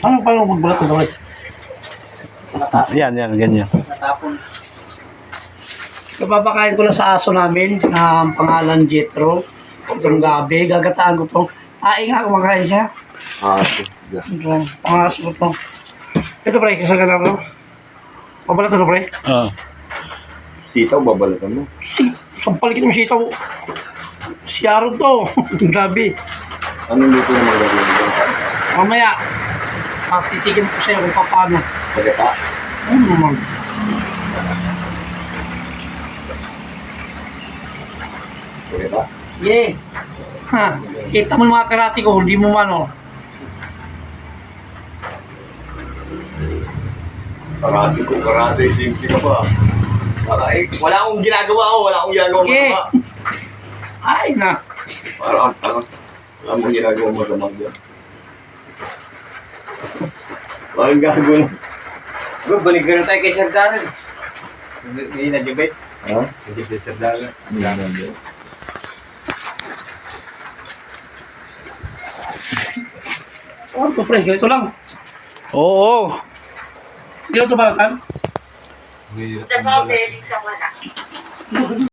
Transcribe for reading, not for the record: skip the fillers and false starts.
Paano magbulat ito ulit? Yan, ganyan. Natapon. Kapapakain ko lang sa aso namin na pangalan Jetro. Itong gabi, gagataan ko to. Nga, kumakain siya. Sige. Ito, pangaso ko to. Ito pre, kasagad ako. Pabalat ito pre. Sitaw, babalatan mo. Sampal kita mo sitaw. Siyaro to. Gabi. Anong luto na magagawin dyan? Mamaya, titikin ko sa'yo kung paano. Pagkata? Ano naman? Pagkata? Yeah. Ha, kita mo yung mga karate ko, hindi mo mano. Karate, simple ka ba? Wala akong ginagawa ko, Okay. masama. Ay na. Parang wala akong ginagawa masama dyan. Parang gagawin. Bro, balik ka na tayo kay Sir Darren. Hindi na-debate. Ha? Hindi kay Sir Darren. Oh, ito pre, ganito lang. Oo. Hindi lang ito balasan. Hindi.